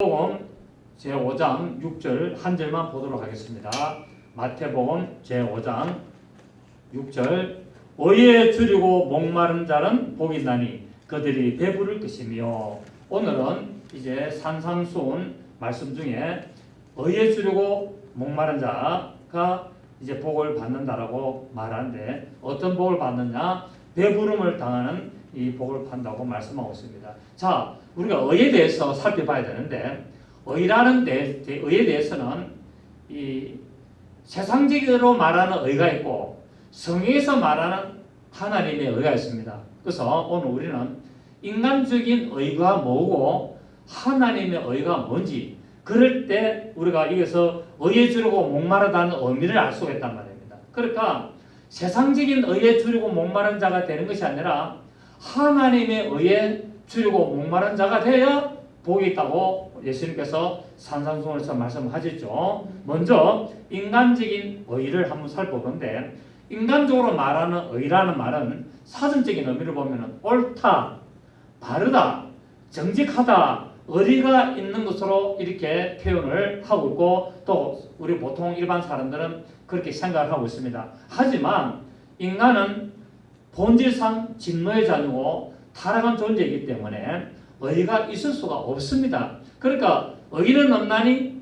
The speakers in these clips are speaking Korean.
마태복음 제5장 6절 한 절만 보도록 하겠습니다. 마태복음 제5장 6절 의에 줄이고 목마른 자는 복이 있나니 그들이 배부를 것이며. 오늘은 이제 산상수훈 말씀 중에 의에 줄이고 목마른 자가 이제 복을 받는다라고 말하는데, 어떤 복을 받느냐? 배부름을 당하는 이 복을 받는다고 말씀하고 있습니다. 자, 우리가 의에 대해서 살펴봐야 되는데, 의라는 의에 대해서는 이 세상적으로 말하는 의가 있고 성경에서 말하는 하나님의 의가 있습니다. 그래서 오늘 우리는 인간적인 의가 뭐고 하나님의 의가 뭔지, 그럴 때 우리가 여기서 의에 줄이고 목마르다는 의미를 알 수가 있단 말입니다. 그러니까 세상적인 의에 줄이고 목마른 자가 되는 것이 아니라 하나님의 의에 줄이고 목마른 자가 되어야 복이 있다고 예수님께서 산상수훈에서 말씀하셨죠. 먼저 인간적인 의를 한번 살펴보는데, 인간적으로 말하는 의라는 말은 사전적인 의미를 보면 옳다, 바르다, 정직하다, 의리가 있는 것으로 이렇게 표현을 하고 있고, 또 우리 보통 일반 사람들은 그렇게 생각을 하고 있습니다. 하지만 인간은 본질상 진노의 자녀고 타락한 존재이기 때문에 의가 있을 수가 없습니다. 그러니까 의는 없나니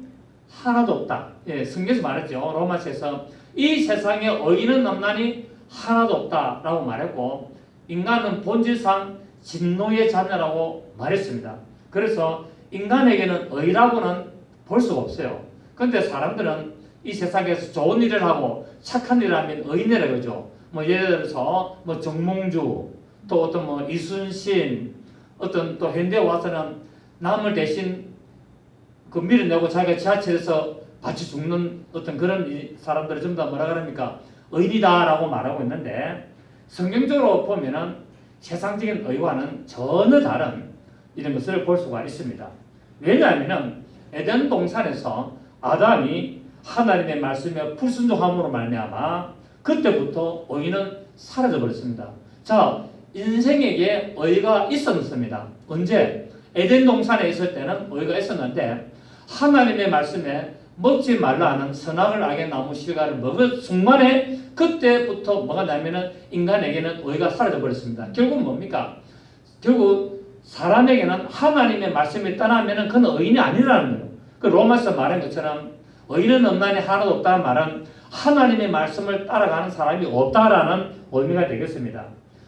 하나도 없다. 예, 성경에서 말했죠. 로마서에서 이 세상에 의는 없나니 하나도 없다라고 말했고, 인간은 본질상 진노의 자녀라고 말했습니다. 그래서 인간에게는 의라고는 볼 수가 없어요. 그런데 사람들은 이 세상에서 좋은 일을 하고 착한 일을 하면 의인이라고 그러죠. 예를 들어서 정몽주, 또 어떤 이순신, 어떤 또 현대에 와서는 남을 대신 밀어내고 자기가 지하철에서 같이 죽는 어떤 그런 사람들을 전부 다 뭐라 그럽니까? 의인이다라고 말하고 있는데, 성경적으로 보면은 세상적인 의와는 전혀 다른 이런 것을 볼 수가 있습니다. 왜냐하면 에덴 동산에서 아담이 하나님의 말씀에 불순종함으로 말미암아 그때부터 의는 사라져 버렸습니다. 자, 인생에게 의가 있었습니다. 언제? 에덴 동산에 있을 때는 의가 있었는데, 하나님의 말씀에 먹지 말라 하는 선악을 알게 나무 실과를 먹을 순간에 그때부터 뭐가 나면은 인간에게는 의가 사라져 버렸습니다. 결국 뭡니까? 결국 사람에게는 하나님의 말씀이 떠나면은 그는 의인이 아니라는 거예요. 그 로마서 말한 것처럼 의인은 없나니 하나도 없다는 말은 하나님의 말씀을 따라가는 사람이 없다라는 의미가 되겠습니다.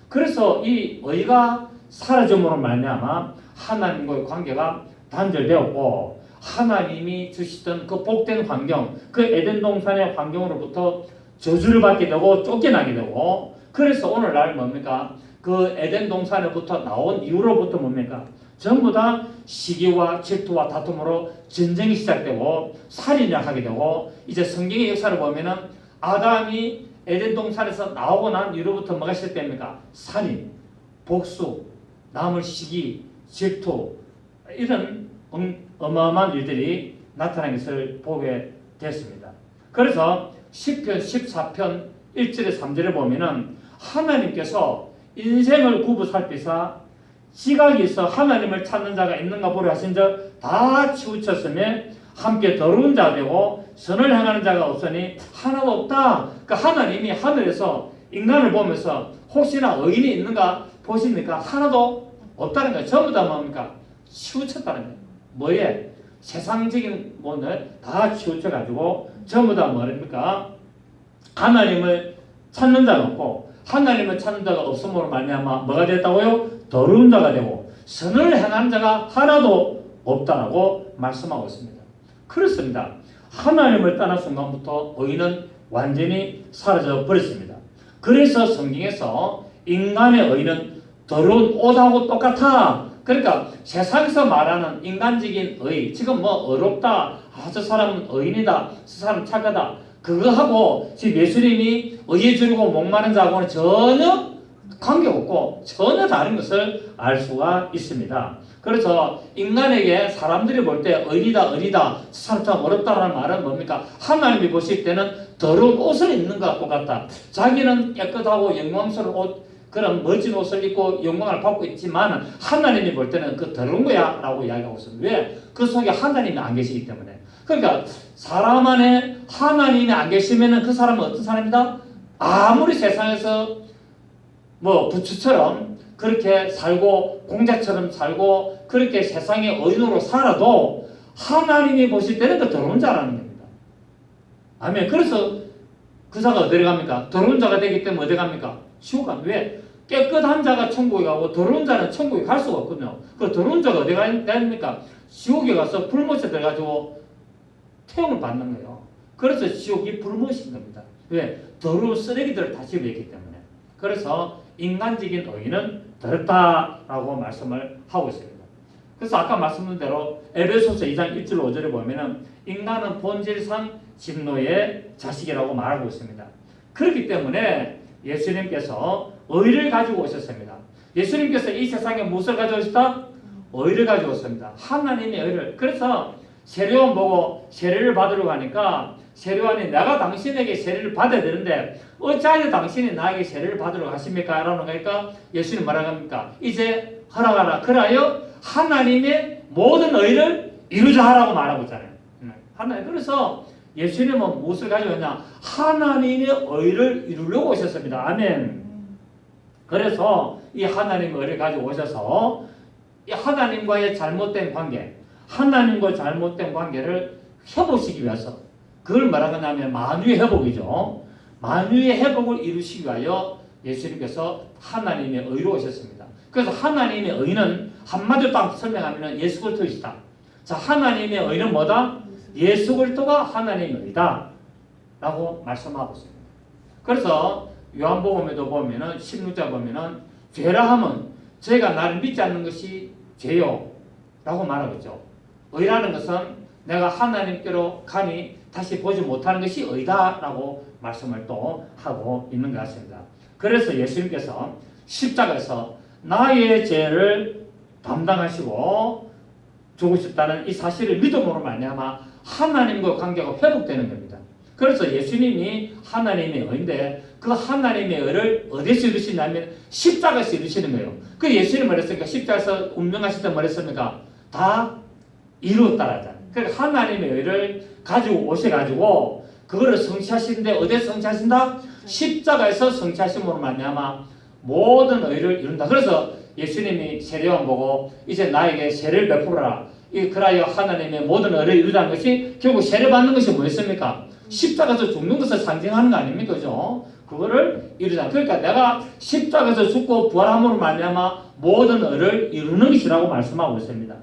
그래서 이 의가 사라짐으로 말미암아 하나님과의 관계가 단절되었고, 하나님이 주시던 그 복된 환경, 그 에덴 동산의 환경으로부터 저주를 받게 되고 쫓겨나게 되고, 그래서 오늘날 뭡니까? 그 에덴 동산에부터 나온 이후로부터 뭡니까? 전부 다 시기와 질투와 다툼으로 전쟁이 시작되고 살인을 하게 되고, 이제 성경의 역사를 보면은 아담이 에덴 동산에서 나오고 난 이후로부터 뭐가 시작됩니까? 살인, 복수, 남을 시기, 질투, 이런 어마어마한 일들이 나타난 것을 보게 됐습니다. 그래서 시편 14편 1절에 3절에 보면은 하나님께서 인생을 구부 살피사 지각이 있어 하나님을 찾는 자가 있는가 보려 하신 적 다 치우쳤으며 함께 더러운 자 되고 선을 행하는 자가 없으니 하나도 없다. 그러니까 하나님이 하늘에서 인간을 보면서 혹시나 의인이 있는가 보십니까? 하나도 없다는 거예요. 전부 다 뭡니까? 치우쳤다는 거예요. 뭐에? 세상적인 문을 다 치우쳐가지고 전부 다 뭐랍니까? 하나님을 찾는 자가 없고, 하나님을 찾는 자가 없음으로 말미암아 뭐가 됐다고요? 더러운 자가 되고 선을 행하는 자가 하나도 없다라고 말씀하고 있습니다. 그렇습니다. 하나님을 떠난 순간부터 의인은 완전히 사라져 버렸습니다. 그래서 성경에서 인간의 의는 더러운 옷하고 똑같아. 그러니까 세상에서 말하는 인간적인 의, 지금 어렵다, 저 사람은 의인이다, 저 사람은 착하다, 그거하고 지금 예수님이 의에 줄이고 목마른 자하고는 전혀 관계없고 전혀 다른 것을 알 수가 있습니다. 그래서 인간에게 사람들이 볼 때 의리다 저 사람 참 어렵다라는 말은 뭡니까? 하나님이 보실 때는 더러운 옷을 입는 것과 똑같다. 자기는 깨끗하고 영광스러운 옷, 그런 멋진 옷을 입고 영광을 받고 있지만 하나님이 볼 때는 그 더러운 거야 라고 이야기하고 있습니다. 왜? 그 속에 하나님이 안 계시기 때문에. 그러니까 사람 안에 하나님이 안 계시면 그 사람은 어떤 사람이다? 아무리 세상에서 뭐 부추처럼 그렇게 살고 공자처럼 살고 그렇게 세상의 의인으로 살아도 하나님이 보실 때는 그 더러운 자라는 겁니다. 아멘. 그래서 그 자가 어디로 갑니까? 더러운 자가 되기 때문에 어디 갑니까? 지옥 갑니다. 왜? 깨끗한 자가 천국에 가고 더러운 자는 천국에 갈 수가 없거든요. 그 더러운 자가 어디 갑니까? 지옥에 가서 불못에 들어가지고 태움을 받는 거예요. 그래서 지옥이 불못인 겁니다. 왜? 더러운 쓰레기들을 다 집어했기 때문에. 그래서 인간적인 의인은 더럽다라고 말씀을 하고 있습니다. 그래서 아까 말씀드린 대로 에베소서 2장 1절 5절에 보면은 인간은 본질상 진노의 자식이라고 말하고 있습니다. 그렇기 때문에 예수님께서 의를 가지고 오셨습니다. 예수님께서 이 세상에 무엇을 가지고 오셨다? 의를 가지고 오셨습니다. 하나님의 의를. 그래서 세례요한 보고 세례를 받으러 가니까 세례요한이 내가 당신에게 세례를 받아야 되는데 어찌하여 당신이 나에게 세례를 받으러 가십니까? 라는 거니까 예수님 뭐라고 합니까? 이제 허락하라. 그라하여 하나님의 모든 의를 이루자 하라고 말하고 있잖아요. 하나님. 그래서 예수님은 무엇을 가지고 왔냐? 하나님의 의를 이루려고 오셨습니다. 아멘. 그래서 이 하나님의 의를 가지고 오셔서 이 하나님과의 잘못된 관계, 하나님과 잘못된 관계를 회복시키기 위해서 그걸 뭐라고 하냐면 만유의 회복이죠. 만유의 회복을 이루시기 위하여 예수님께서 하나님의 의로 오셨습니다. 그래서 하나님의 의는 한마디로 딱 설명하면 예수 그리스도이시다. 자, 하나님의 의는 뭐다? 예수 그리스도가 하나님의 의다 라고 말씀하고 있습니다. 그래서 요한복음에도 보면은 16절 보면은 죄라 함은 저희가 나를 믿지 않는 것이 죄요 라고 말하고 있죠. 의라는 것은 내가 하나님께로 가니 다시 보지 못하는 것이 의다 라고 말씀을 또 하고 있는 것 같습니다. 그래서 예수님께서 십자가에서 나의 죄를 담당하시고 죽으셨다는 이 사실을 믿음으로 말미암아 하나님과 관계가 회복되는 겁니다. 그래서 예수님이 하나님의 의인데 그 하나님의 의를 어디서 이루시냐면 십자가에서 이루시는 거예요. 그 예수님이 말했으니까 십자가에서 운명하실 때 말했습니까? 다 이루었다라잖아요. 그러니까 하나님의 의를 가지고 오셔가지고 그거를 성취하시는데 어디서 성취하신다? 십자가에서 성취하심으로 말미암아 모든 의를 이룬다. 그래서 예수님이 세례요한 보고 이제 나에게 세례를 베풀어라. 그라여 하나님의 모든 의를 이루다는 것이 결국 세례 받는 것이 뭐였습니까? 십자가에서 죽는 것을 상징하는 거 아닙니까? 그죠? 그거를 이루자. 그러니까 내가 십자가에서 죽고 부활함으로 말미암아 모든 의를 이루는 것이라고 말씀하고 있습니다.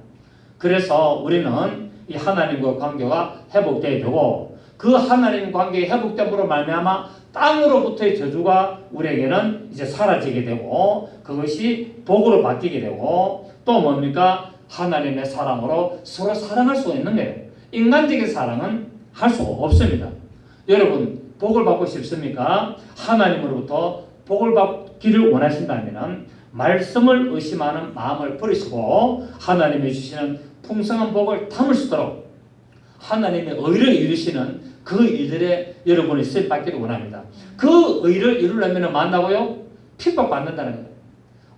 그래서 우리는 이 하나님과 관계가 회복되게 되고 그 하나님 관계의 회복됨으로 말미암아 땅으로부터의 저주가 우리에게는 이제 사라지게 되고 그것이 복으로 바뀌게 되고 또 뭡니까? 하나님의 사랑으로 서로 사랑할 수가 있는 거예요. 인간적인 사랑은 할 수가 없습니다. 여러분 복을 받고 싶습니까? 하나님으로부터 복을 받기를 원하신다면 말씀을 의심하는 마음을 버리시고 하나님이 주시는 풍성한 복을 담을 수 있도록 하나님의 의를 이루시는 그 일들에 여러분이 쓰임받기를 원합니다. 그 의를 이루려면 만나고요? 핍박받는다는 거예요.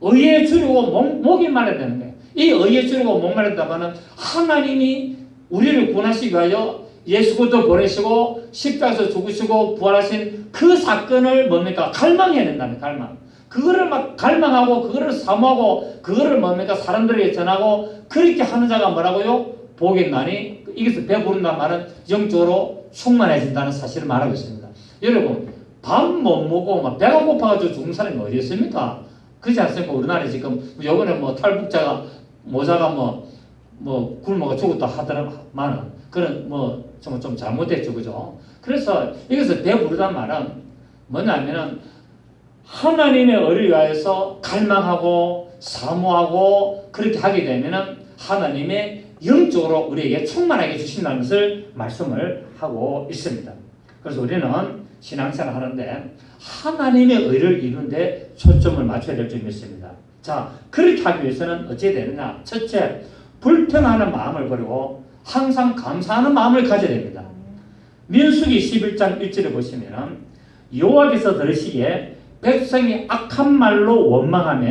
의에 주려고 목이 말라야 되는 거예요. 이 의에 주려고 목 말랐다면 하나님이 우리를 구원하시기 위하여 예수 그리스도 보내시고 십자가에서 죽으시고 부활하신 그 사건을 뭡니까? 갈망해야 된다는 갈망. 그거를 막 갈망하고 그거를 사모하고 그거를 뭡니까? 사람들에게 전하고 그렇게 하는 자가 뭐라고요? 복이 있나니 이것을 배부른다는 말은 영적으로 충만해진다는 사실을 말하고 있습니다. 여러분 밥 못 먹고 막 배가 고파가지고 죽는 사람이 어디 있습니까? 그렇지 않습니까? 우리나라에 지금 요번에 뭐 탈북자가 모자가 뭐 굶어가 죽었다 하더라만 그런 좀 잘못됐죠, 그죠? 그래서 이것을 배부르단 말은 뭐냐면은 하나님의 의를 위하여서 갈망하고 사모하고 그렇게 하게 되면은 하나님의 영적으로 우리에게 충만하게 주신다는 것을 말씀을 하고 있습니다. 그래서 우리는 신앙생활 하는데 하나님의 의를 이루는데 초점을 맞춰야 될 점이 있습니다. 자, 그렇게 하기 위해서는 어찌 되느냐? 첫째, 불평하는 마음을 버리고 항상 감사하는 마음을 가져야 됩니다. 민수기 11장 1절에 보시면 여호와께서 들으시기에 백성이 악한 말로 원망하며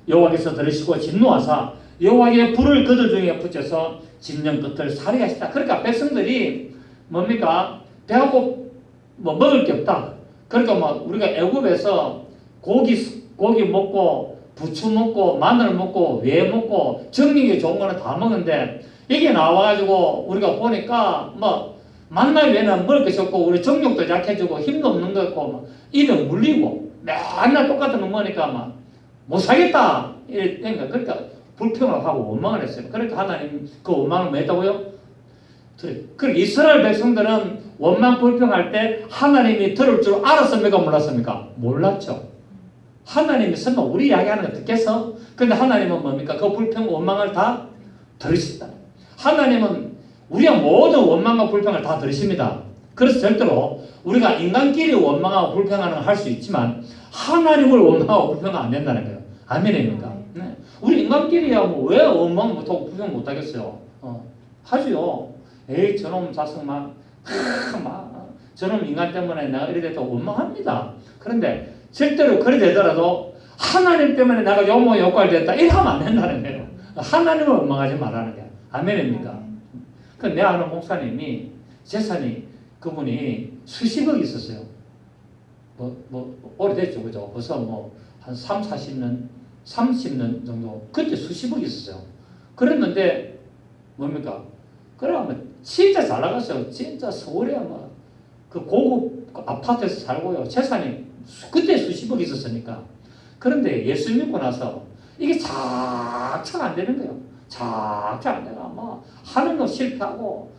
여호와께서 들으시고 진노하사 여호와의 불을 그들 중에 붙여서 진영 끝을 살해하시다. 그러니까 백성들이 뭡니까? 배하고 뭐 먹을 게 없다. 그러니까 뭐 우리가 애굽에서 고기 먹고 부추 먹고 마늘 먹고 왜 먹고 정력이 좋은 거는 다 먹는데 이게 나와가지고 우리가 보니까 뭐 만날 외에는 먹을 것이 없고 우리 정력도 약해지고 힘도 없는 거 같고 막 이래 물리고 맨날 똑같은 거 먹으니까 막 못 살겠다. 그러니까 불평을 하고 원망을 했어요. 그러니까 하나님 그 원망을 뭐 했다고요? 그러니까 이스라엘 백성들은 원망 불평할 때 하나님이 들을 줄 알았습니까? 몰랐습니까? 몰랐죠. 하나님이 설마 우리 이야기하는 거 듣겠어? 근데 하나님은 뭡니까? 그 불평 원망을 다 들으신다. 하나님은 우리의 모든 원망과 불평을 다 들으십니다. 그래서 절대로 우리가 인간끼리 원망하고 불평하는 걸 할 수 있지만 하나님을 원망하고 불평은 안 된다는 거예요. 아멘입니까? 네. 우리 인간끼리야 뭐 왜 원망 못하고 불평 못하겠어요? 하지요. 에이 저놈 자식만 저놈 인간 때문에 내가 이래 됐다고 원망합니다. 그런데 절대로 그래 되더라도 하나님 때문에 내가 요모 역할 됐다 이러면 안 된다는 거예요. 하나님을 원망하지 말라는 거예요. 아멘입니까? 내 아는 목사님이 재산이 그분이 수십억 있었어요. 오래됐죠. 그죠? 벌써 한 30년 정도 그때 수십억 있었어요. 그랬는데 뭡니까? 그러면 진짜 잘 나갔어요. 진짜 서울에 그 고급 아파트에서 살고요. 재산이 그때 수십억 있었으니까. 그런데 예수 믿고 나서 이게 착착 안 되는 거예요. 착착 안 되가 하는 거 실패하고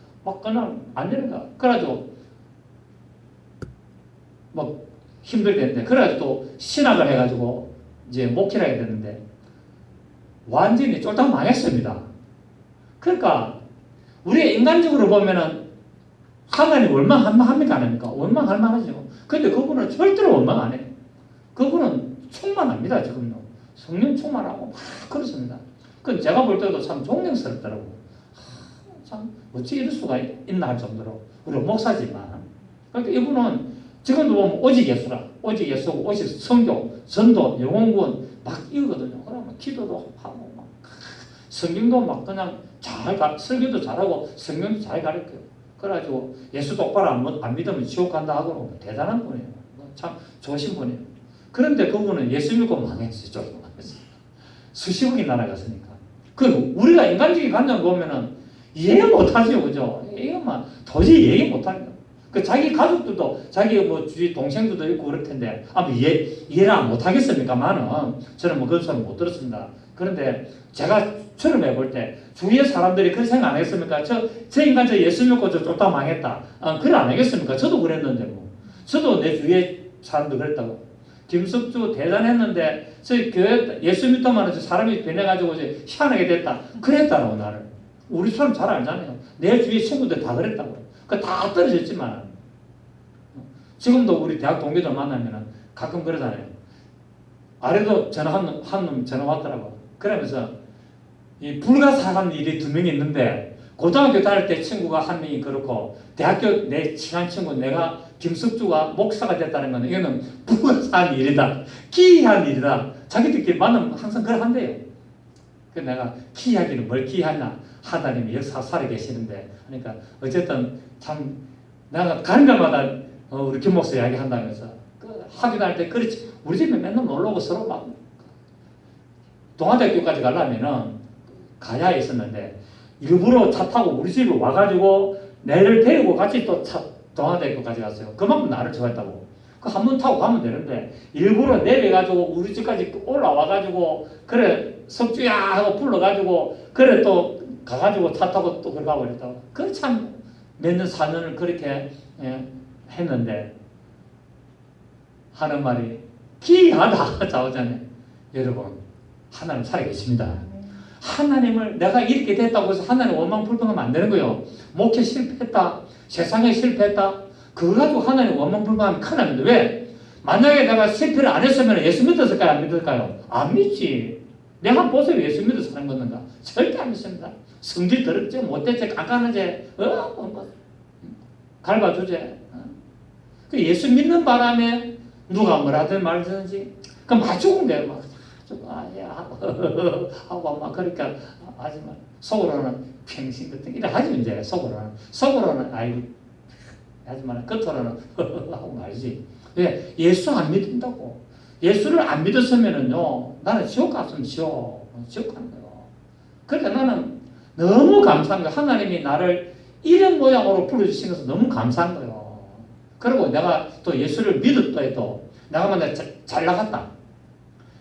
그냥 안 되는 거야. 그래가지고 힘들게 했는데 그래가지고 또 신학을 해가지고 이제 목회를 해야 되는데 완전히 쫄딱 망했습니다. 그러니까 우리 인간적으로 보면은 하나님 원망합니까? 안 합니까? 원망할 만하죠. 근데 그분은 절대로 원망 안 해요. 그분은 충만합니다. 지금도 성령 충만하고 막 그렇습니다. 그건 제가 볼 때도 참 존경스럽더라고. 참 어찌 이럴 수가 있나 할 정도로 우리 목사지만 그러니까 이분은 지금도 보면 오직 예수라 오직 예수고 오직 성교 전도 영혼군 막 이거거든요. 그러면 기도도 하고 막 성경도 막 그냥 설교도 잘하고 성경도 잘 가르쳐요. 그래가지고 예수 똑바로 안 믿으면 지옥 간다 하고 대단한 분이에요. 참 좋으신 분이에요. 그런데 그분은 예수 믿고 망했어요. 조금 망했어요. 수십억이 날아갔으니까. 그 우리가 인간적인 관점 보면은 이해 못하죠, 그죠? 이것만 도저히 이해 못합니다. 그 자기 가족들도 자기 주위 동생들도 있고 그럴 텐데 이해를 못하겠습니까만은 저는 그런 소리 못 들었습니다. 그런데 제가 처음에 볼 때 주위의 사람들이 그런 생각 안 하겠습니까? 저 인간 예수 믿고 쫓다 망했다. 그래 안 하겠습니까? 저도 그랬는데 저도 내 주위의 사람도 그랬다고. 김석주 대단했는데 저희 교회 예수 믿다만 해서 사람이 변해가지고 이제 희한하게 됐다. 그랬다라고 나를. 우리 사람 잘 알잖아요. 내 주위 친구들 다 그랬다고. 다 떨어졌지만 지금도 우리 대학 동기들 만나면 가끔 그러잖아요. 아래도 한 놈 전화 왔더라고. 그러면서 이 불가사한 일이 2명이 있는데 고등학교 다닐 때 친구가 한 명이 그렇고 대학교 내 친한 친구 내가 김석주가 목사가 됐다는 건 이거는 불가사한 일이다. 기이한 일이다. 자기들끼리 만나면 항상 그걸 한대요. 그래서 내가 기이하기는 뭘 기이하냐. 하나님이 역사 살아 계시는데 그러니까 어쨌든 참 내가 가는 데마다 우리 김 목사 이야기 한다면서 학교 다닐 때 그렇지 우리 집에 맨날 놀러 오고 서로 막 동아대학교까지 가려면은 가야에 있었는데 일부러 차 타고 우리 집에 와가지고 내를 데리고 같이 또 동아대학교까지 갔어요. 그만큼 나를 좋아했다고. 그 한 번 타고 가면 되는데 일부러 내려가지고 우리 집까지 올라와가지고 그래 석주야 하고 불러가지고 그래 또 가가지고 차 타고 또 그걸 가버렸다고. 그 참 몇 년 4년을 그렇게 했는데 하는 말이 기이하다 자오잖아요. 여러분 하나님 살아계십니다. 하나님을 내가 이렇게 됐다고 해서 하나님 원망 불평하면 안 되는 거예요. 목회 실패했다. 세상에 실패했다. 그거 가지고 하나님 원망 불평하면 큰일 납니다. 왜? 만약에 내가 실패를 안 했으면 예수 믿었을까요? 안 믿을까요? 안 믿지. 내가 한번 보세요. 예수 믿어서 사는 건가? 절대 안 믿습니다. 성질 더럽지 못됐지 깐깐하지 갈바주지. 그 예수 믿는 바람에 누가 뭐라든 말든지 그럼 막 죽은데 막 아야 하고 막 그러니까 하지만 속으로는 평신 같은 이래 하지 이제 속으로는 아이고 하지만 겉으로는 하고 말지. 왜 예수 안 믿는다고? 예수를 안 믿었으면은요 나는 지옥 갔으면 지옥 가는 거예요. 그러니까 나는 너무 감사한 거예요. 하나님이 나를 이런 모양으로 불러주신 것은 너무 감사한 거예요. 그리고 내가 또 예수를 믿었다 해도 내가 만약 잘 나갔다.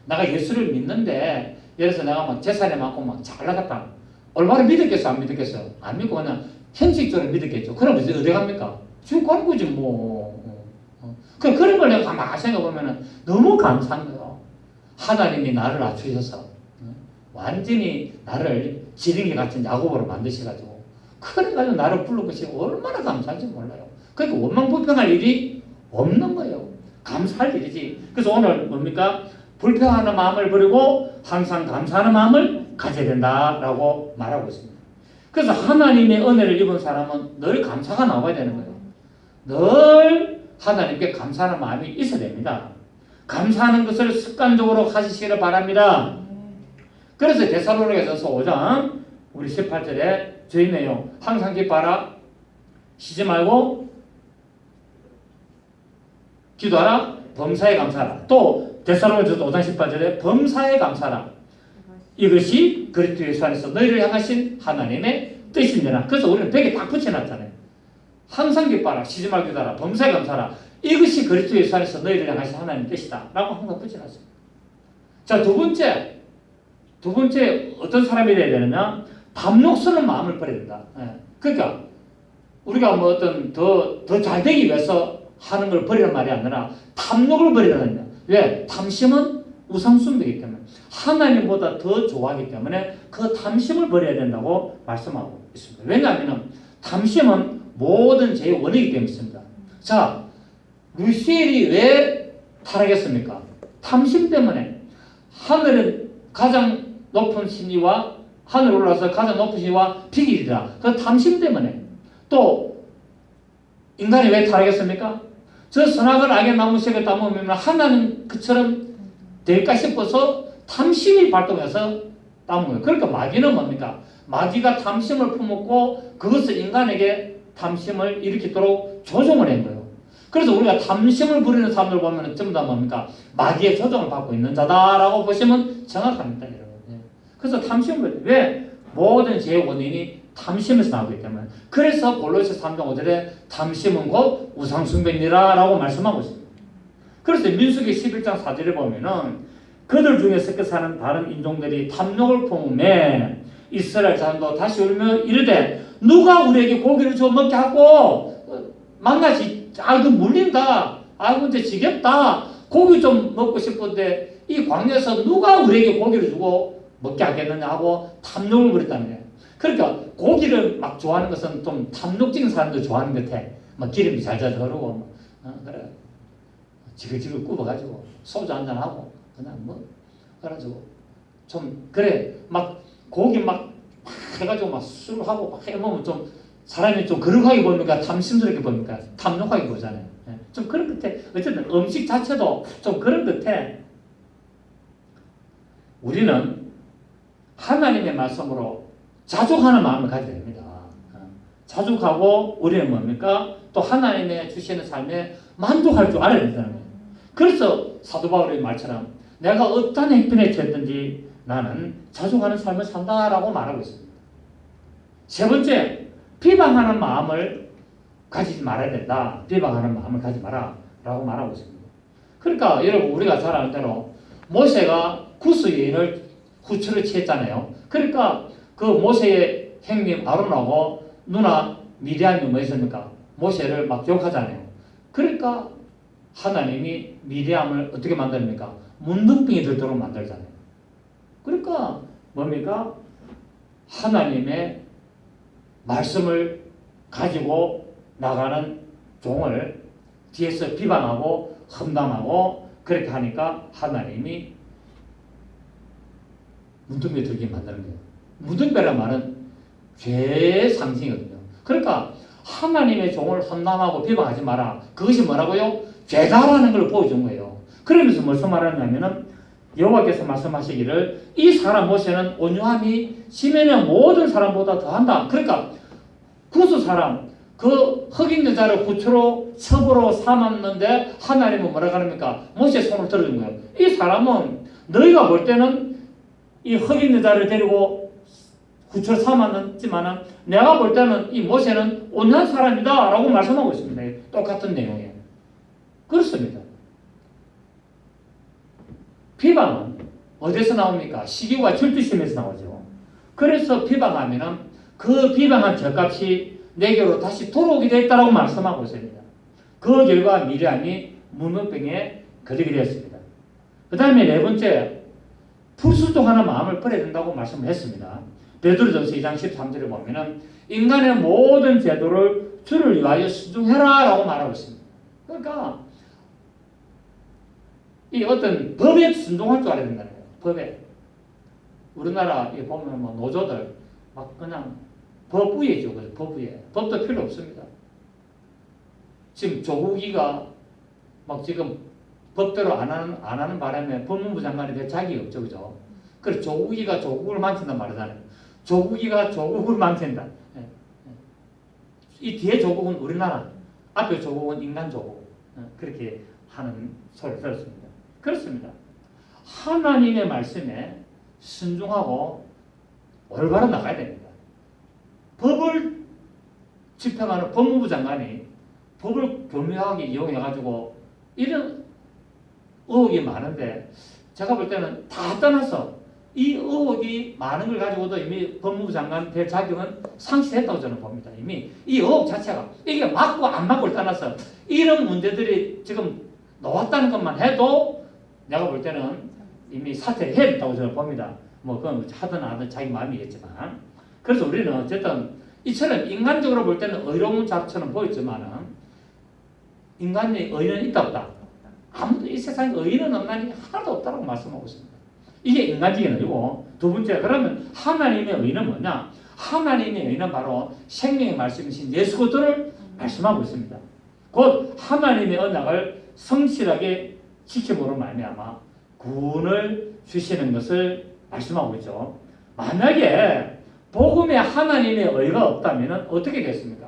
내가 예수를 믿는데 예를 들어서 내가 막 재산이 많고 막 잘 나갔다. 얼마나 믿었겠어 안 믿었겠어? 안 믿고 그냥 형식적으로 믿었겠죠. 그럼 이제 어디 갑니까? 지금 가는 거지 뭐. 그런 걸 내가 가만히 생각해보면 너무 감사한 거예요. 하나님이 나를 낮추셔서 완전히 나를 지렁이 같은 야곱으로 만드셔가지고 그래가지고 나를 불러보시고 얼마나 감사한지 몰라요. 그러니까 원망불평할 일이 없는 거예요. 감사할 일이지. 그래서 오늘 뭡니까? 불평하는 마음을 버리고 항상 감사하는 마음을 가져야 된다라고 말하고 있습니다. 그래서 하나님의 은혜를 입은 사람은 늘 감사가 나와야 되는 거예요. 늘 하나님께 감사하는 마음이 있어야 됩니다. 감사하는 것을 습관적으로 가지시기를 바랍니다. 그래서 데살로니가전서 5장 우리 18절에 저희 내용 항상 기뻐하라 쉬지 말고 기도하라 범사에 감사하라. 또 데살로니가전서 5장 18절에 범사에 감사하라. 이것이 그리스도 예수 안에서 너희를 향하신 하나님의 뜻이니라. 그래서 우리는 벽에 딱 붙여놨잖아요. 항상 기뻐하라 쉬지 말고 기도하라 범사에 감사하라. 이것이 그리스도 예수 안에서 너희를 향하신 하나님의 뜻이다 라고 항상 붙여놨어요. 자, 두 번째 어떤 사람이 돼야 되느냐? 탐욕스러운 마음을 버려야 된다. 그러니까 우리가 뭐 어떤 더 잘 되기 위해서 하는 걸 버리는 말이 아니라 탐욕을 버리는 거야. 왜? 탐심은 우상숭배이기 때문에 하나님보다 더 좋아하기 때문에 그 탐심을 버려야 된다고 말씀하고 있습니다. 왜냐하면 탐심은 모든 죄의 원인이기 때문에 있습니다. 자, 루시엘이 왜 타락했습니까? 탐심 때문에. 하늘은 가장 높은 신이와 하늘 올라서 가장 높은 신이와 비길이라. 그 탐심 때문에. 또 인간이 왜 타락했습니까? 저 선악을 악의 나무색을 따먹으면 하나님 그처럼 될까 싶어서 탐심이 발동해서 따먹은 거예요. 그러니까 마귀는 뭡니까? 마귀가 탐심을 품었고 그것을 인간에게 탐심을 일으키도록 조종을 한 거예요. 그래서 우리가 탐심을 부리는 사람들 보면 전부 다 뭡니까? 마귀의 조종을 받고 있는 자다라고 보시면 정확합니다. 여러분. 그래서 탐심을 왜? 모든 죄의 원인이 탐심에서 나오기 때문에. 그래서 골로새 3장 5절에 탐심은 곧 우상숭배니라 라고 말씀하고 있습니다. 그래서 민수기 11장 4절에 보면은 그들 중에 섞여 사는 다른 인종들이 탐욕을 품음에 이스라엘 자손도 다시 울며 이르되 누가 우리에게 고기를 줘 먹게 하고 만나지 아이고 물린다 아이고 이제 지겹다 고기 좀 먹고 싶은데 이 광야에서 누가 우리에게 고기를 주고 먹게 하겠느냐 하고 탐욕을 부렸다는 거예요. 그러니까 고기를 막 좋아하는 것은 좀 탐욕적인 사람들 좋아하는 것 같아. 막 기름이 잘잘 흐르고 그래 지글지글 굽어가지고 소주 한잔 하고 그냥 뭐 그래가지고 좀 그래 막 고기 막 해가지고 막 술하고 막 해먹으면 좀 사람이 좀 거룩하게 보니까 탐심스럽게 보니까 탐욕하게 보잖아요. 좀 그런 것 같아. 어쨌든 음식 자체도 좀 그런 것 같아. 우리는 하나님의 말씀으로 자족하는 마음을 가져야 됩니다. 자족하고 우리는 뭡니까? 또 하나님의 주시는 삶에 만족할 줄 알아야 된다는 거예요. 그래서 사도 바울의 말처럼 내가 어떤 행편에 처했든지 나는 자족하는 삶을 산다라고 말하고 있습니다. 세 번째, 비방하는 마음을 가지지 말아야 된다. 비방하는 마음을 가지지 마라 라고 말하고 있습니다. 그러니까 여러분 우리가 잘 아는 대로 모세가 구스 여인을 후처를 취했잖아요. 그러니까 그 모세의 형님 아론하고 누나 미디안이 뭐 했습니까? 모세를 막 욕하잖아요. 그러니까 하나님이 미디안을 어떻게 만듭니까? 문둥병이 들도록 만들잖아요. 그러니까 뭡니까? 하나님의 말씀을 가지고 나가는 종을 뒤에서 비방하고 험담하고 그렇게 하니까 하나님이 문둥병이 들게 만드는 거예요. 문둥병이라는 말은 죄의 상징이거든요. 그러니까 하나님의 종을 험담하고 비방하지 마라. 그것이 뭐라고요? 죄다라는 걸 보여준 거예요. 그러면서 무슨 말하냐면은 여호와께서 말씀하시기를 이 사람 모세는 온유함이 시면의 모든 사람보다 더한다. 그러니까 구스 사람 그 흑인 여자를 구초로 첩으로 삼았는데 하나님은 뭐라고 합니까? 모세의 손을 들어준 거예요. 이 사람은 너희가 볼 때는 이 흑인 여자를 데리고 구초로 삼았지만은 내가 볼 때는 이 모세는 온유한 사람이다 라고 말씀하고 있습니다. 똑같은 내용이에요. 그렇습니다. 비방은 어디서 나옵니까? 시기와 질투심에서 나오죠. 그래서 비방하면은 그 비방한 죗값이 내게로 다시 돌아오게 되었다라고 말씀하고 있습니다. 그 결과 미리암이 문무병에 걸리게 되었습니다. 그 다음에 네 번째, 불순종하는 마음을 버려야 된다고 말씀을 했습니다. 베드로전서 2장 13절에 보면은 인간의 모든 제도를 주를 위하여 순종해라 라고 말하고 있습니다. 그러니까 이 어떤 법에 순종할 줄 알아야 된다는 거예요. 법에. 우리나라에 보면 뭐 노조들 막 그냥 법 위에죠. 법 위에. 법도 필요 없습니다. 지금 조국이가 막 지금 법대로 안 하는 바람에 법무부 장관이 될 자격이 없죠. 그죠? 그래서 조국이가 조국을 망친단 말이잖아요. 조국이가 조국을 망친다. 이 뒤에 조국은 우리나라, 앞에 조국은 인간 조국. 그렇게 하는 소리를 들었습니다. 그렇습니다. 하나님의 말씀에 순종하고 올바로 나가야 됩니다. 법을 집행하는 법무부 장관이 법을 교묘하게 이용해가지고 이런 의혹이 많은데 제가 볼 때는 다 떠나서 이 의혹이 많은 걸 가지고도 이미 법무부 장관 될 자격은 상실했다고 저는 봅니다. 이미 이 의혹 자체가 이게 맞고 안 맞고를 떠나서 이런 문제들이 지금 나왔다는 것만 해도 내가 볼 때는 이미 사퇴를 해야 된다고 저는 봅니다. 뭐 그건 하든 안 하든 자기 마음이겠지만 그래서 우리는 어쨌든 이처럼 인간적으로 볼 때는 의로운 자처럼 보였지만은 인간의 의는 있다 없다? 아무도 이 세상에 의는 없나니 하나도 없다고 말씀하고 있습니다. 이게 인간적인 의고 두 번째 그러면 하나님의 의는 뭐냐? 하나님의 의는 바로 생명의 말씀이신 예수 그리스도를 말씀하고 있습니다. 곧 하나님의 언약을 성실하게 지킴으로 말미암아 구원을 주시는 것을 말씀하고 있죠. 만약에 복음에 하나님의 의가 없다면 어떻게 됐습니까?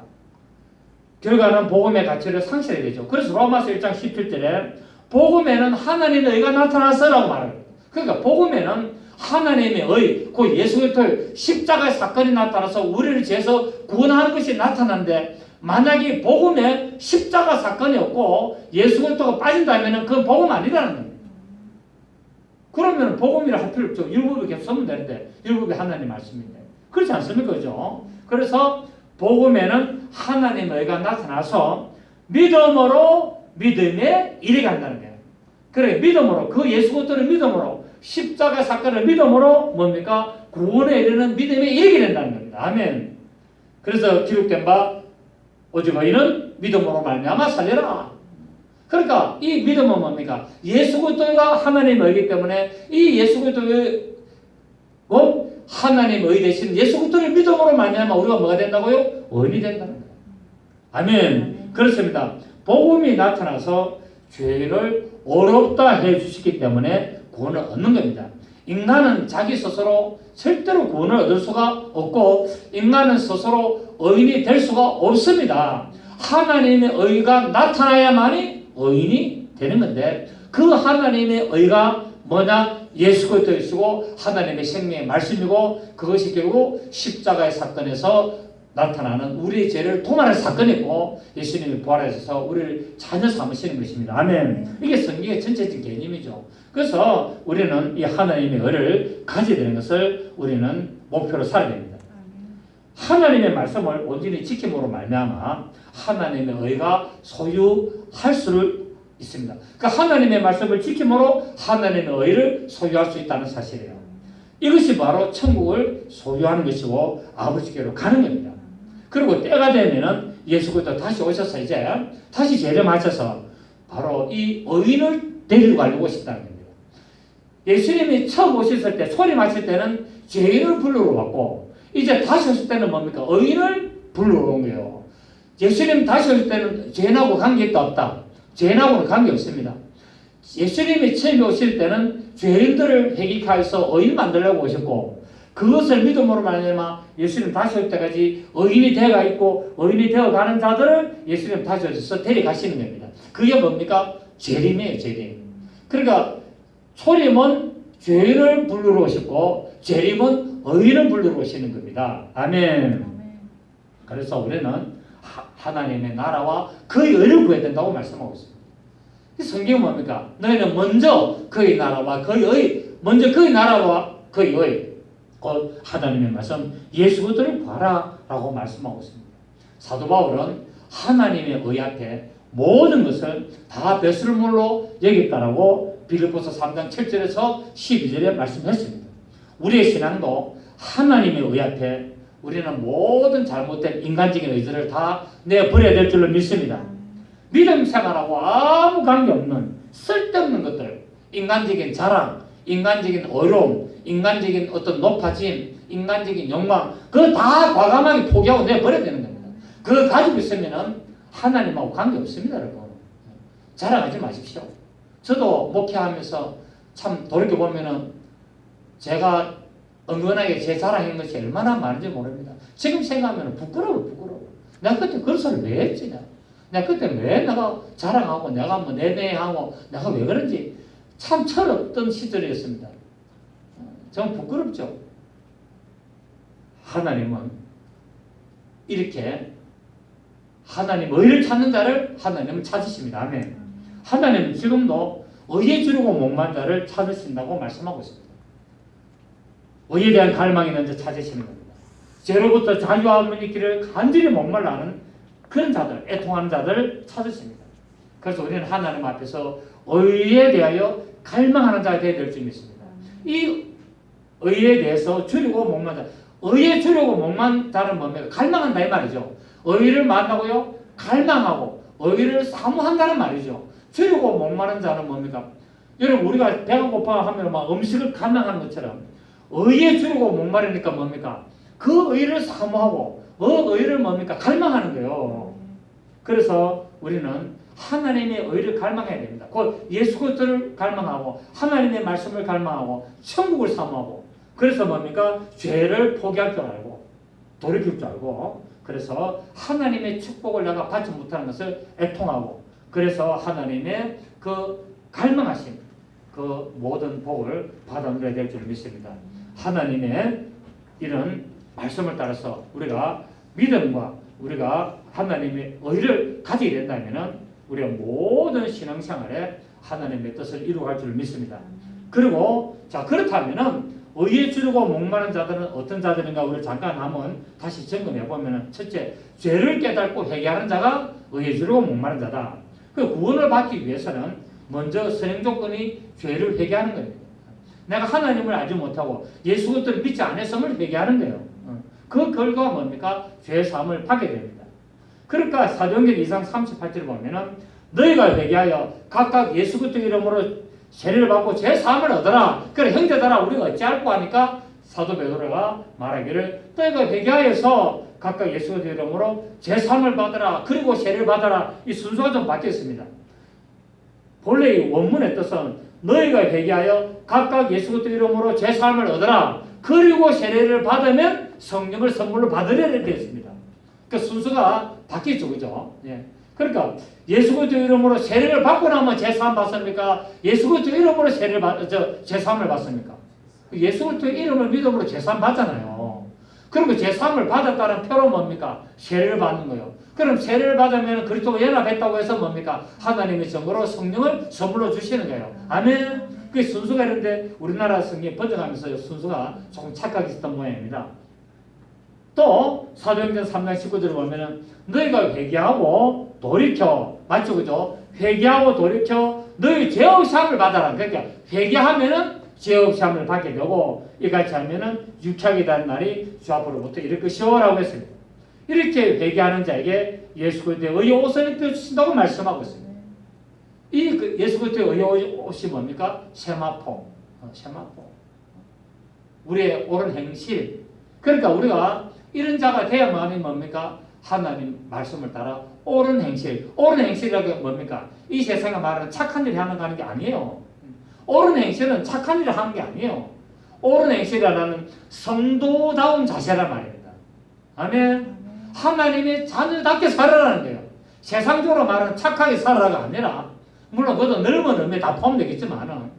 결과는 복음의 가치를 상실하게 되죠. 그래서 로마서 1장 17절에 복음에는 하나님의 의가 나타났어라고 말합니다. 그러니까 복음에는 하나님의 의, 그 예수 그리스도의 십자가의 사건이 나타나서 우리를 죄에서 구원하는 것이 나타났는데 만약에 복음에 십자가 사건이 없고 예수 그리스도가 빠진다면 그건 복음 아니라는 겁니다. 그러면 복음이라 할 필요 없죠. 율법이 계속 쓰면 되는데 율법이 하나님 말씀인데 그렇지 않습니까? 그죠? 그래서 복음에는 하나님의 의가 나타나서 믿음으로 믿음에 이르게 한다는 거예요. 그래 믿음으로 그 예수 그리스도를 믿음으로 십자가 사건을 믿음으로 뭡니까? 구원에 이르는 믿음에 이르게 된다는 겁니다. 아멘. 그래서 기록된 바 오직 의인은 믿음으로 말미암아 살리라. 그러니까 이 믿음은 뭡니까? 예수 그리스도가 하나님의 의이기 때문에 이 예수 그리스도의 하나님의 의 대신 예수 그리스도를 믿음으로 말미암아 우리가 뭐가 된다고요? 의인이 된다는 거예요. 아멘. 그렇습니다. 복음이 나타나서 죄를 어렵다 해주시기 때문에 구원을 얻는 겁니다. 인간은 자기 스스로 절대로 구원을 얻을 수가 없고 인간은 스스로 의인이 될 수가 없습니다. 하나님의 의가 나타나야만이 의인이 되는 건데 그 하나님의 의가 뭐냐? 예수 그리스도이시고 하나님의 생명의 말씀이고 그것이 결국 십자가의 사건에서 나타나는 우리의 죄를 도말할 사건이고 예수님이 부활하셔서 우리를 자녀 삼으시는 것입니다. 아멘. 이게 성경의 전체적인 개념이죠. 그래서 우리는 이 하나님의 의를 가져야 되는 것을 우리는 목표로 살아야 됩니다. 하나님의 말씀을 온전히 지킴으로 말미암아 하나님의 의가 소유할 수를 있습니다. 그러니까 하나님의 말씀을 지킴으로 하나님의 의를 소유할 수 있다는 사실이에요. 이것이 바로 천국을 소유하는 것이고 아버지께로 가는 겁니다. 그리고 때가 되면은 예수 그리스도 다시 오셔서 이제 다시 재림하셔서 바로 이 의인을 데리고 가려고 오신다는 겁니다. 예수님이 처음 오셨을 때 소림하실 때는 죄인을 불러러 왔고 이제 다시 오실 때는 뭡니까? 의인을 불러러 온 거예요. 예수님 다시 올 때는 죄인하고 관계가 없다. 죄인하고는 관계 없습니다. 예수님이 처음에 오실 때는 죄인들을 회개하여서 의인 만들려고 오셨고, 그것을 믿음으로 말미암아 예수님 다시 올 때까지 의인이 되어가 있고 의인이 되어가는 자들을 예수님 다시 오셔서 데려가시는 겁니다. 그게 뭡니까? 재림이에요. 재림. 그러니까 초림은 죄인을 부르러 오셨고 재림은 의인을 부르러 오시는 겁니다. 아멘. 그래서 우리는 하나님의 나라와 그의 의를 구해야 된다고 말씀하고 있습니다. 성경은 뭡니까? 너희는 먼저 그의 나라와 그의 의, 먼저 그의 나라와 그의 의, 곧 하나님의 말씀 예수 그리스도를 구하라 라고 말씀하고 있습니다. 사도 바울은 하나님의 의 앞에 모든 것을 다 배설물로 여겼다라고 빌립보서 3장 7절에서 12절에 말씀했습니다. 우리의 신앙도 하나님의 의 앞에 우리는 모든 잘못된 인간적인 의지를 다 내버려야 될 줄로 믿습니다. 믿음 생활하고 아무 관계없는 쓸데없는 것들, 인간적인 자랑, 인간적인 어려움, 인간적인 어떤 높아짐, 인간적인 욕망, 그거 다 과감하게 포기하고 내버려야 되는 겁니다. 그거 가지고 있으면은 하나님하고 관계없습니다, 여러분. 자랑하지 마십시오. 저도 목회하면서 참 돌이켜보면은 제가 은근하게 제 자랑한 것이 얼마나 많은지 모릅니다. 지금 생각하면 부끄러워. 내가 그때 그런 소리를 왜 했지? 내가 그때 왜 내가 자랑하고 내가 뭐 내내하고 내가 왜 그런지 참 철없던 시절이었습니다. 정말 부끄럽죠. 하나님은 이렇게 하나님 의를 찾는 자를 하나님은 찾으십니다. 아멘. 하나님은 지금도 의에 주려고 목마른 자를 찾으신다고 말씀하고 있습니다. 의에 대한 갈망이 먼저 찾으시는 겁니다. 죄로부터 자유함을 있기를 간절히 목말라하는 그런 자들, 애통하는 자들을 찾으십니다. 그래서 우리는 하나님 앞에서 의에 대하여 갈망하는 자가 되어야 될 줄 믿습니다. 이 의에 대해서 주려고 목마른 자, 의에 주려고 목마른 자는 뭡니까? 갈망한다 이 말이죠. 의를 만나고요, 갈망하고 의를 사모한다는 말이죠. 주려고 목마른 자는 뭡니까? 여러분 우리가 배가 고파 하면 막 음식을 갈망하는 것처럼 의에 주려고 목마르니까 뭡니까? 그 의를 사모하고 의를 뭡니까? 갈망하는 거예요. 그래서 우리는 하나님의 의를 갈망해야 됩니다. 곧 예수 그리스도를 갈망하고 하나님의 말씀을 갈망하고 천국을 사모하고, 그래서 뭡니까? 죄를 포기할 줄 알고 돌이킬 줄 알고, 그래서 하나님의 축복을 내가 받지 못하는 것을 애통하고, 그래서 하나님의 그 갈망하신 그 모든 복을 받아 누려야 될 줄 믿습니다. 하나님의 이런 말씀을 따라서 우리가 믿음과 우리가 하나님의 의를 가지게 된다면 우리가 모든 신앙생활에 하나님의 뜻을 이루어갈 줄 믿습니다. 그리고 자 그렇다면은 의에 주려고 목마른 자들은 어떤 자들인가 우리 잠깐 한번 다시 점검해 보면은, 첫째, 죄를 깨닫고 회개하는 자가 의에 주려고 목마른 자다. 그 구원을 받기 위해서는 먼저 선행 조건이 죄를 회개하는 겁니다. 내가 하나님을 알지 못하고 예수 그리스도를 믿지 않았음을 회개하는 거예요. 그 결과가 뭡니까? 죄 사함을 받게 됩니다. 그러니까 사도행전 2장 38절을 보면은 너희가 회개하여 각각 예수 그리스도 이름으로 세례를 받고 죄 사함을 얻어라. 그래 형제들아 우리가 어찌할꼬 하니까 사도 베드로가 말하기를 너희가 회개하여서 각각 예수 그리스도 이름으로 죄 사함을 받으라. 그리고 세례를 받아라. 이 순서가 좀 바뀌었습니다. 본래 이 원문의 뜻은 너희가 회개하여 각각 예수 그리스도 이름으로 죄 사함을 얻어라. 그리고 세례를 받으면 성령을 선물로 받으려야 되었습니다. 그 순서가 바뀌었죠, 그죠? 예. 그러니까 예수 그리스도 이름으로 세례를 받고 나면 죄 사함 받습니까? 예수 그리스도 이름으로 죄 사함을 받습니까? 예수 그리스도 이름을 믿음으로 죄 사함 받잖아요. 그리고 죄 사함을 받았다는 표로 뭡니까? 세례를 받는 거예요. 그럼 세례를 받으면 그리스도와 연합했다고 해서 뭡니까? 하나님의 정으로 성령을 선물로 주시는 거예요. 아멘. 그 순서가 있는데 우리나라 성경이 번역하면서 순서가 조금 착각이 있었던 모양입니다. 또 사도행전 3장 19절을 보면은 너희가 회개하고 돌이켜, 맞죠, 그죠? 회개하고 돌이켜 너희 죄의 사함을 받아라. 그러니까 회개하면은 죄의 사함을 받게 되고 이같이 하면은 유쾌하게 된 날이 주 앞으로부터 이를 것이오라고 했습니다. 이렇게 회개하는 자에게 예수 그리스도의 의의 옷을 입혀주신다고 말씀하고 있습니다. 이 예수 그리스도의 의의 옷이 뭡니까? 세마포. 우리의 옳은 행실. 그러니까 우리가 이런 자가 돼야만이 뭡니까? 하나님 말씀을 따라 옳은 행실, 옳은 행실이라는 게 뭡니까? 이 세상에 말하는 착한 일을 하는 게 아니에요. 옳은 행실은 착한 일을 하는 게 아니에요. 옳은 행실이라는 성도다운 자세란 말입니다. 아멘. 하나님의 자녀답게 살아라는 거예요. 세상적으로 말하는 착하게 살아라가 아니라, 물론 그것도 넓은 의미에 다 포함되겠지만,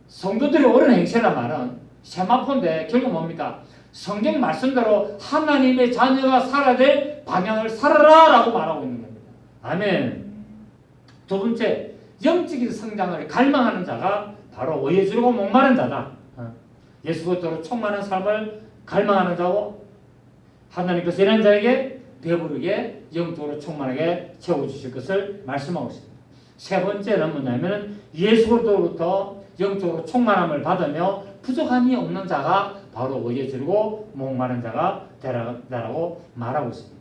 성도들이 옳은 행실이란 말은 세마포인데 결국 뭡니까? 성경 말씀대로 하나님의 자녀가 살아야 될 방향을 살아라 라고 말하고 있는 겁니다. 아멘. 두 번째, 영적인 성장을 갈망하는 자가 바로 의에 주르고 목마른 자다. 예수 그리스도로 충만한 삶을 갈망하는 자고 하나님께서 이런 자에게 배부르게 영적으로 충만하게 채워주실 것을 말씀하고 있습니다. 세 번째는 뭐냐면 예수 그리스도로부터 영적으로 충만함을 받으며 부족함이 없는 자가 바로 의에 주르고 목마른 자가 되라고 말하고 있습니다.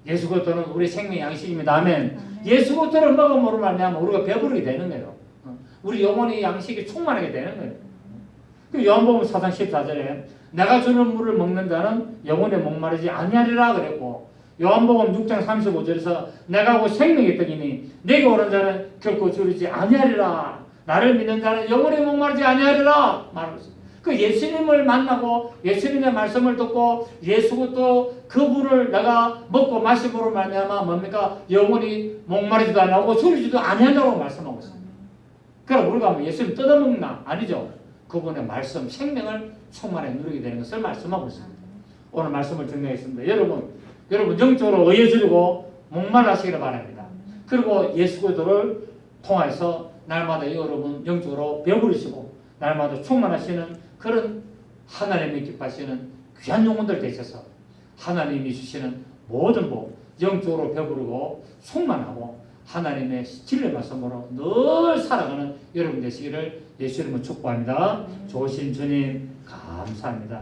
예수 그리스도는 우리 생명 양식입니다. 아멘. 예수 그리스도를 먹음으로 말미암아 우리가 배부르게 되는 거예요. 우리 영혼의 양식이 충만하게 되는 거예요. 그 요한복음 4장 14절에 내가 주는 물을 먹는 자는 영혼에 목마르지 아니하리라 그랬고, 요한복음 6장 35절에서 내가 곧 생명의 떡이니 내게 오는 자는 결코 주르지 아니하리라. 나를 믿는 자는 영혼에 목마르지 아니하리라 말하고 있습니다. 그 예수님을 만나고 예수님의 말씀을 듣고 예수 그리스도 그 물을 내가 먹고 마심으로 말미암아 뭡니까? 영혼이 목마르지도 아니하고 주르지도 아니한다고 말씀하고 있습니다. 그럼 우리가 뭐 예수님 뜯어먹나? 아니죠. 그분의 말씀, 생명을 충만히 누리게 되는 것을 말씀하고 있습니다. 오늘 말씀을 정리하겠습니다. 여러분 영적으로 의에 주르고 목말라시기를 바랍니다. 그리고 예수 그리스도를 통해서 날마다 여러분 영적으로 배부르시고 날마다 충만하시는 그런 하나님이 기뻐하시는 귀한 영혼들 되셔서 하나님이 주시는 모든 복, 영적으로 배부르고 충만하고 하나님의 진리의 말씀으로 늘 살아가는 여러분 되시기를 예수 이름으로 축복합니다. 좋으신 주님 감사합니다.